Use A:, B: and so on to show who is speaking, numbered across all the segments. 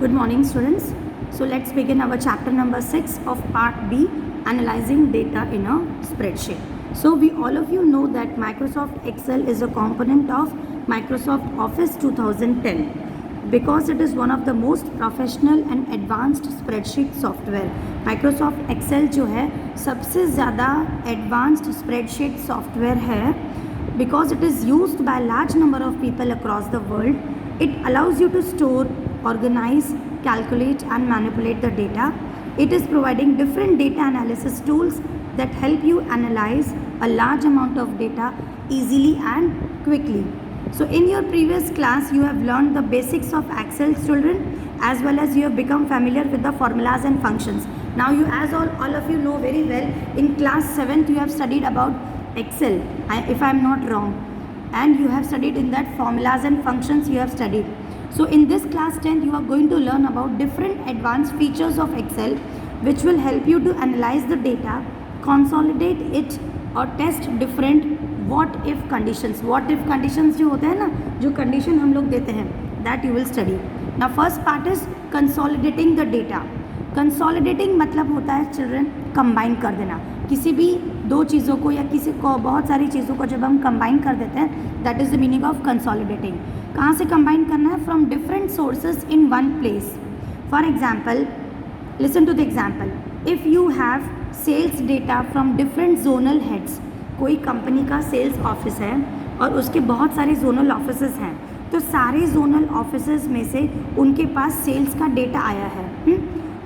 A: Good morning, students. So let's begin our chapter number 6 of part B, analyzing data in a spreadsheet. So all of you know that Microsoft Excel is a component of Microsoft Office 2010 because it is one of the most professional and advanced spreadsheet software. Microsoft Excel जो है सबसे ज़्यादा advanced spreadsheet software है because it is used by a large number of people across the world. It allows you to store, organize, calculate and manipulate the data. It is providing different data analysis tools that help you analyze a large amount of data easily and quickly. So in your previous class you have learned the basics of Excel, children, as well as you have become familiar with the formulas and functions. Now you, as all of you know very well, in class 7th you have studied about Excel, if I am not wrong, and you have studied in that formulas and functions you have studied. So in this class 10 you are going to learn about different advanced features of Excel which will help you to analyze the data, consolidate it और test different what if conditions. What if conditions जो होते हैं ना, जो condition हम लोग देते हैं, that you will study. Now first part is consolidating the data. Consolidating मतलब होता है children combine कर देना. किसी भी दो चीज़ों को या किसी को बहुत सारी चीज़ों को जब हम कंबाइन कर देते हैं, that is the meaning of consolidating. कहाँ से कंबाइन करना है? From different sources in one place. For example, listen to the example. If you have sales data from different zonal heads, कोई कंपनी का सेल्स ऑफिस है और उसके बहुत सारे जोनल ऑफिसेज हैं, तो सारे जोनल ऑफिसेज में से उनके पास सेल्स का डेटा आया है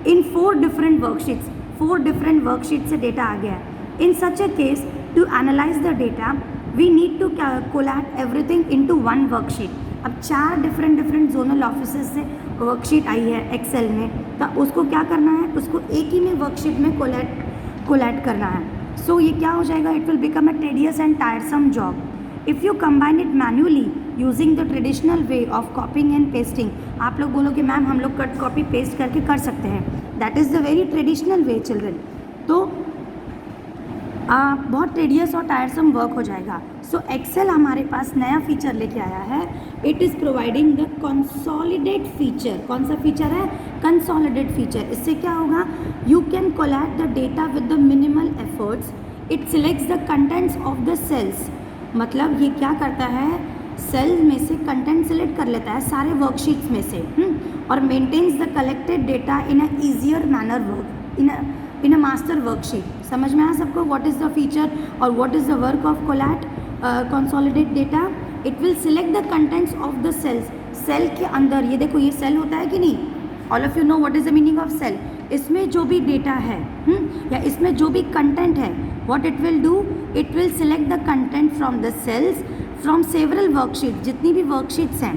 A: इन 4 डिफरेंट वर्कशीट्स. 4 डिफरेंट वर्कशीट से डेटा आ गया है. In such a case, to analyze the data, we need to collate everything into one worksheet. अब 4 डिफरेंट जोनल ऑफिसेस से वर्कशीट आई है एक्सेल में, तो उसको क्या करना है? उसको एक ही में वर्कशीट में कोलैट करना है. सो ये क्या हो जाएगा? It will become a tedious and टायरसम job. If you combine it manually using the traditional way of कॉपिंग and pasting. आप लोग बोलोगे मैम हम लोग कट कॉपी पेस्ट करके कर सकते हैं. That is the very traditional way children. तो बहुत टेडियस और टायरसम वर्क हो जाएगा. सो एक्सेल हमारे पास नया फीचर लेके आया है. It is providing the consolidate feature. कौन सा फीचर है? Consolidate feature. इससे क्या होगा? You can collate the data with the minimal efforts. It selects the contents of the cells. मतलब ये क्या करता है? सेल में से कंटेंट सिलेक्ट कर लेता है सारे वर्कशीट्स में से और maintains the collected data in a easier manner work in a master worksheet. समझ में आया सबको what is the feature और what is the work of consolidate data? It will select the contents of the cells. Cell के अंदर ये देखो, ये सेल होता है कि नहीं? All of you know what is the meaning of cell. इसमें जो भी डेटा है या इसमें जो भी कंटेंट है, what it will do? It will select the content from the cells from several worksheets, जितनी भी worksheets हैं,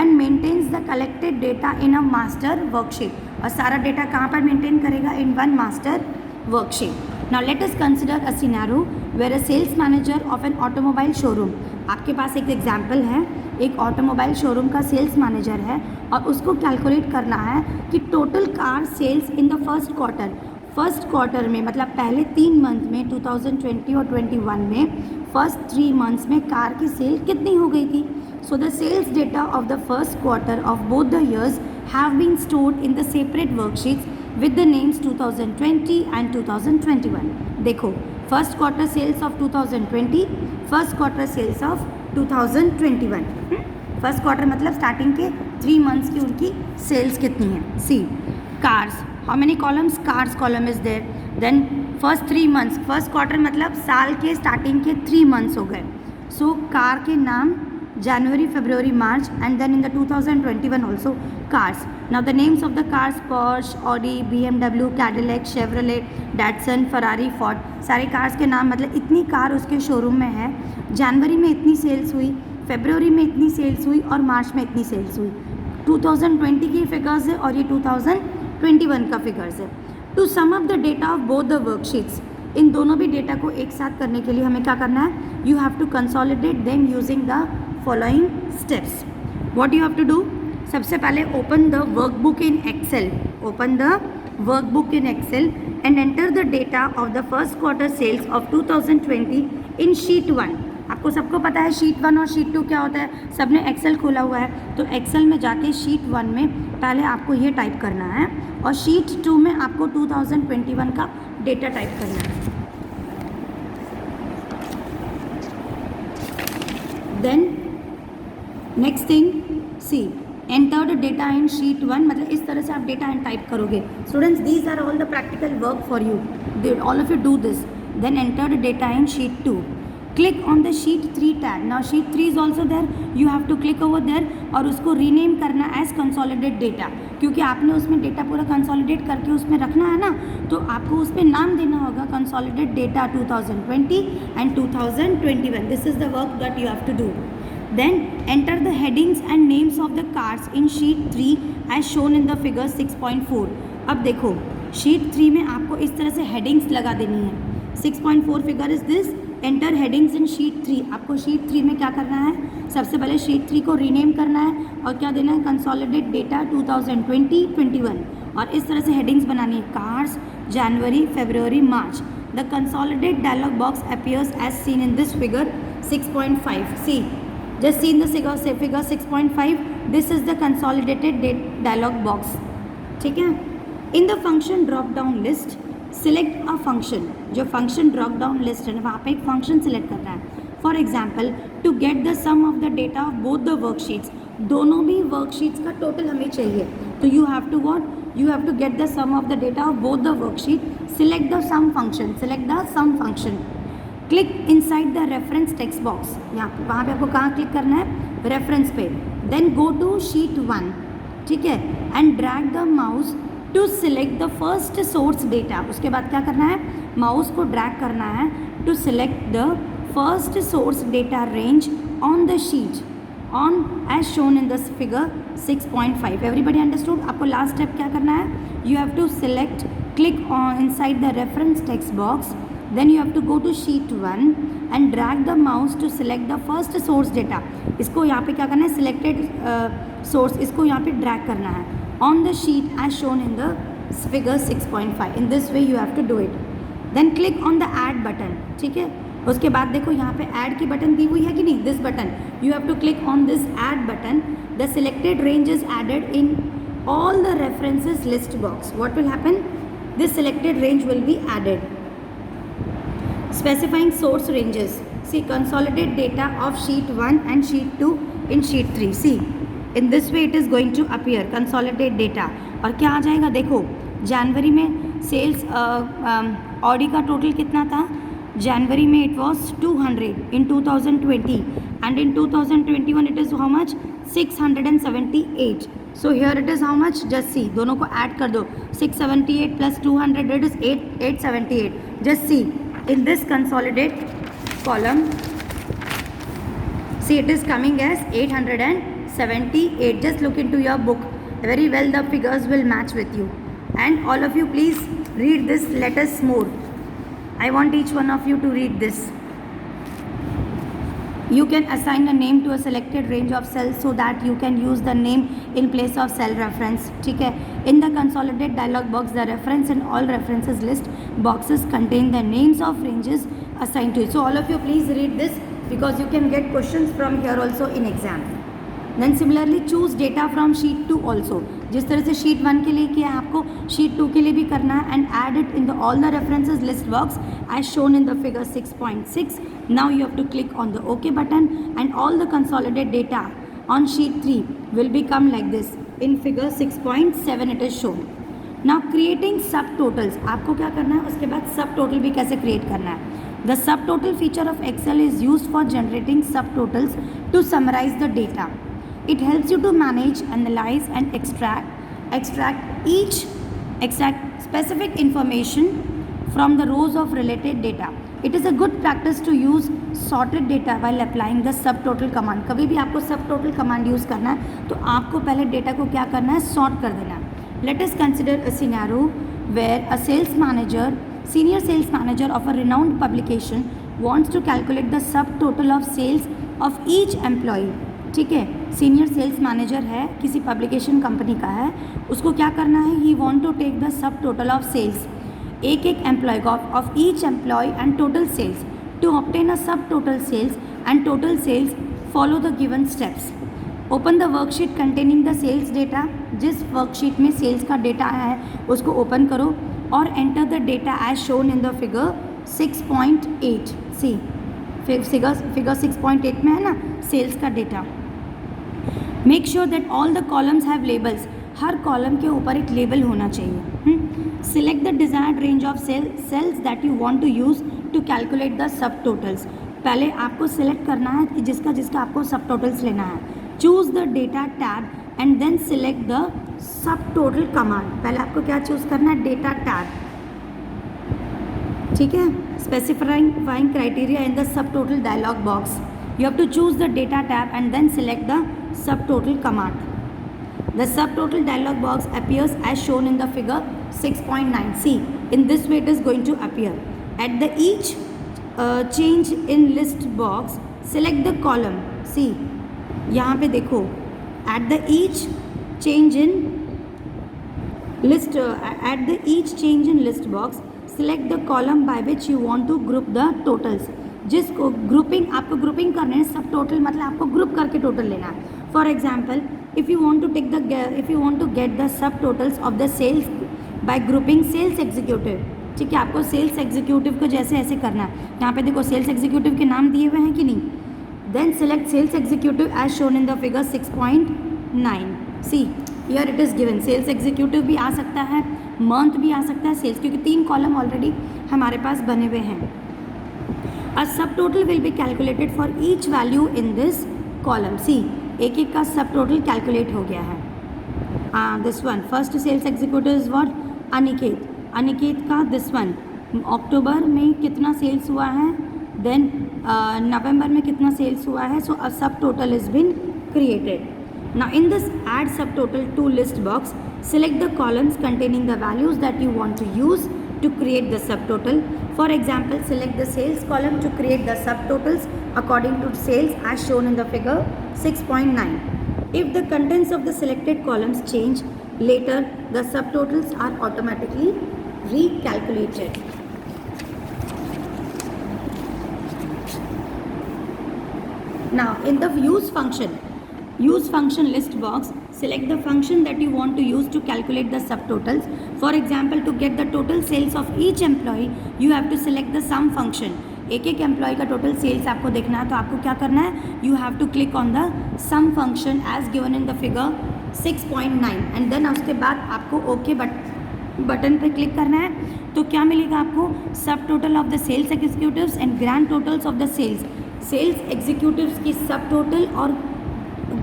A: and maintains the collected data in a master worksheet. और सारा डेटा कहाँ पर मेंटेन करेगा? In one master worksheet. Now let us consider a scenario where a sales manager of an automobile showroom. आपके पास एक एग्जांपल है, एक ऑटोमोबाइल शोरूम का सेल्स मैनेजर है और उसको कैलकुलेट करना है कि total car sales in the first quarter में, मतलब पहले 3 मंथ में 2020 और 21 में, फर्स्ट 3 मंथ्स में कार की सेल कितनी हो गई थी. So the sales data of the first quarter of both the years have been stored in the separate worksheets with the names 2020 and 2021. देखो, first quarter sales of 2020, first quarter sales of 2021. First quarter मतलब starting के 3 months की उनकी sales कितनी है. See cars, how many columns? Cars column is there. Then first 3 months, first quarter मतलब साल के स्टार्टिंग के 3 मंथ्स हो गए. सो कार के नाम January, February, March, and then in the 2021 also cars. Now the names of the cars: Porsche, Audi, BMW, Cadillac, Chevrolet, Datsun, Ferrari, Ford. सारे cars के नाम, मतलब इतनी कार उसके शोरूम में है. जनवरी में इतनी सेल्स हुई, फरवरी में इतनी सेल्स हुई और मार्च में इतनी सेल्स हुई. 2020 की फिगर्स है और ये 2021 का फिगर्स है. To sum up the data of both the worksheets. इन दोनों भी डेटा को एक साथ करने के लिए हमें क्या करना है? You have to consolidate them using the following steps. What you have to do? सबसे पहले open the workbook in Excel. Open the workbook in Excel and enter the data of the first quarter sales of 2020 in sheet 1. आप आपको सबको पता है sheet 1 और sheet 2 क्या होता है, सबने एक्सेल खोला हुआ है, तो एक्सेल में जाके शीट 1 में पहले आपको ये टाइप करना है और शीट 2 में आपको 2021 का डेटा टाइप करना है। Then next thing, see enter the data in sheet 1, मतलब इस तरह से आप डेटा इन टाइप करोगे। Students, these are all the practical work for you, all of you do this. Then enter the data in sheet 2, click on the sheet 3 tab. Now sheet 3 is also there, you have to click over there और उसको rename करना as consolidate data, क्योंकि आपने उसमें data पूरा consolidate करके उसमें रखना है ना, तो आपको उसमें नाम देना होगा consolidate data 2020 and 2021. This is the work that you have to do. Then enter the headings and names of the cards in sheet 3 as shown in the figure 6.4. अब देखो sheet 3 में आपको इस तरह से headings लगा देनी है। 6.4 figure is this, enter headings in sheet 3। आपको शीट 3 में क्या करना है, सबसे पहले शीट 3 को रीनेम करना है और क्या देना है, कंसोलिडेट डेटा 2020-21, और इस तरह से हेडिंग्स बनानी है, कार्स, जनवरी, फरवरी, मार्च। The consolidate dialog box appears as seen in this figure 6.5। See just see in the figure 6.5, this is the consolidated dialog box, ठीक है। In the function drop down list select a function, जो function drop down list है वहाँ पे एक function select करना है। For example, to get the sum of the data of both the worksheets, दोनों भी वर्कशीट्स का टोटल हमें चाहिए, तो you have to what, you have to get the sum of the data of both the worksheet, select the sum function, select the sum function, click inside the reference text box, यहाँ वहाँ पे आपको कहाँ click करना है, reference पे। Then go to sheet 1, ठीक है, and drag the mouse to select the first source data. उसके बाद क्या करना है, माउस को ड्रैग करना है to select the first source data range on the sheet on as shown in this figure 6.5। Everybody understood? आपको लास्ट स्टेप क्या करना है, you have to select, click on inside the reference text box, then you have to go to sheet 1 and drag the mouse to select the first source data. इसको यहाँ पे क्या करना है, सिलेक्टेड सोर्स, इसको यहाँ पे ड्रैग करना है on the sheet as shown in the figure 6.5. In this way you have to do it. Then click on the add button, ठीक है। उसके बाद देखो यहाँ पे add की बटन दी हुई है कि नहीं, this button, you have to click on this add button. The selected range is added in all the references list box. What will happen? This selected range will be added. Specifying source ranges. See, consolidate data of sheet 1 and sheet 2 in sheet 3. See, in this way it is going to appear consolidate data, और क्या आ जाएगा, देखो जनवरी में sales Audi का total कितना था, जनवरी में it was 200 in 2020 and in 2021 it is how much, 678। So here it is how much, just see, दोनों को ऐड कर दो, 678 plus 200 it is 878। Just see in this consolidate column, see it is coming as 878. Just look into your book very well, the figures will match with you. And all of you please read this letters more. I want each one of you to read this. You can assign a name to a selected range of cells so that you can use the name in place of cell reference, ठीक है। In the consolidate dialog box, the reference and all references list boxes contain the names of ranges assigned to it. So all of you please read this because you can get questions from here also in exam. Then similarly choose data from sheet 2 also. जिस तरह से sheet 1 के लिए किया है आपको sheet 2 के लिए भी करना है, and add it in the all the references list box as shown in the figure 6.6. Now you have to click on the OK button and all the consolidated data on sheet 3 will become like this. In figure 6.7 it is shown. Now creating subtotals. आपको क्या करना है, उसके बाद subtotal भी कैसे create करना है। The subtotal feature of Excel is used for generating subtotals to summarize the data. It helps you to manage, analyze and extract specific information from the rows of related data. It is a good practice to use sorted data while applying the subtotal command. कभी भी आपको subtotal command use करना है तो आपको पहले data को क्या करना है, sort कर देना है. Let us consider a scenario where a senior sales manager of a renowned publication wants to calculate the subtotal of sales of each employee. ठीक है, सीनियर सेल्स मैनेजर है, किसी पब्लिकेशन कंपनी का है, उसको क्या करना है, he want to take the sub total of sales, एक employ of each employ and total sales. To obtain a sub total sales and total sales, follow the given steps. Open the worksheet containing the sales data. जिस worksheet में sales का data आया है उसको open करो और enter the data as shown in the figure 6.8. See figure 6.8 में है ना सेल्स का data. Make sure that all the columns have labels. हर कॉलम के ऊपर एक लेबल होना चाहिए. Select the desired range of cells that you want to use to calculate the sub totals. पहले आपको सिलेक्ट करना है कि जिसका आपको सब टोटल्स लेना है. Choose the data tab and then select the sub total command. पहले आपको क्या चूज़ करना है? Data tab. ठीक है. Specifying criteria in the sub total dialog box. You have to choose the data tab and then select the subtotal command. The subtotal dialog box appears as shown in the figure 6.9. See, in this way it is going to appear. At the each change in list box, select the column. See, यहाँ पे देखो. At the each change in list box, select the column by which you want to group the totals. जिसको grouping आपको grouping करने हैं. सब total मतलब आपको ग्रुप करके टोटल लेना है. For example if you want to get the sub totals of the sales by grouping sales executive. ठीक है. आपको सेल्स एग्जीक्यूटिव को जैसे ऐसे करना है. यहाँ पे देखो सेल्स एग्जीक्यूटिव के नाम दिए हुए हैं कि नहीं. Then select sales executive as shown in the figure 6.9. See here it is given. Sales executive भी आ सकता है, मंथ भी आ सकता है, सेल्स, क्योंकि 3 कॉलम ऑलरेडी हमारे पास बने हुए हैं. A subtotal will be calculated for each value in this column. See, एक का subtotal calculate हो गया है. This one, first sales executive is what? Aniket. Aniket का this one, अक्टूबर में कितना सेल्स हुआ है, then नवंबर में कितना सेल्स हुआ है. So a subtotal has been created. Now in this add subtotal to list box, select the columns containing the values that you want to use to create the subtotal. For example, select the sales column to create the subtotals according to sales as shown in the figure 6.9. If the contents of the selected columns change later, the subtotals are automatically recalculated. Now, in the use function list box, select the function that you want to use to calculate the subtotals. For example, to get the total sales of each employee, you have to select the sum function. एक employee का total sales आपको देखना है तो आपको क्या करना है? You have to click on the sum function as given in the figure 6.9 and then उसके बाद आपको ओके बटन पर क्लिक करना है. तो क्या मिलेगा आपको? Sub total of the sales executives and grand totals of the sales executives की सब टोटल और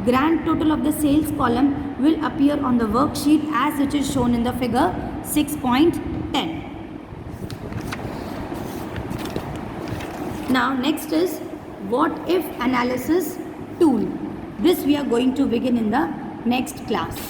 A: grand total of the sales column will appear on the worksheet as it is shown in the figure 6.10. Now next is what if analysis tool. This we are going to begin in the next class.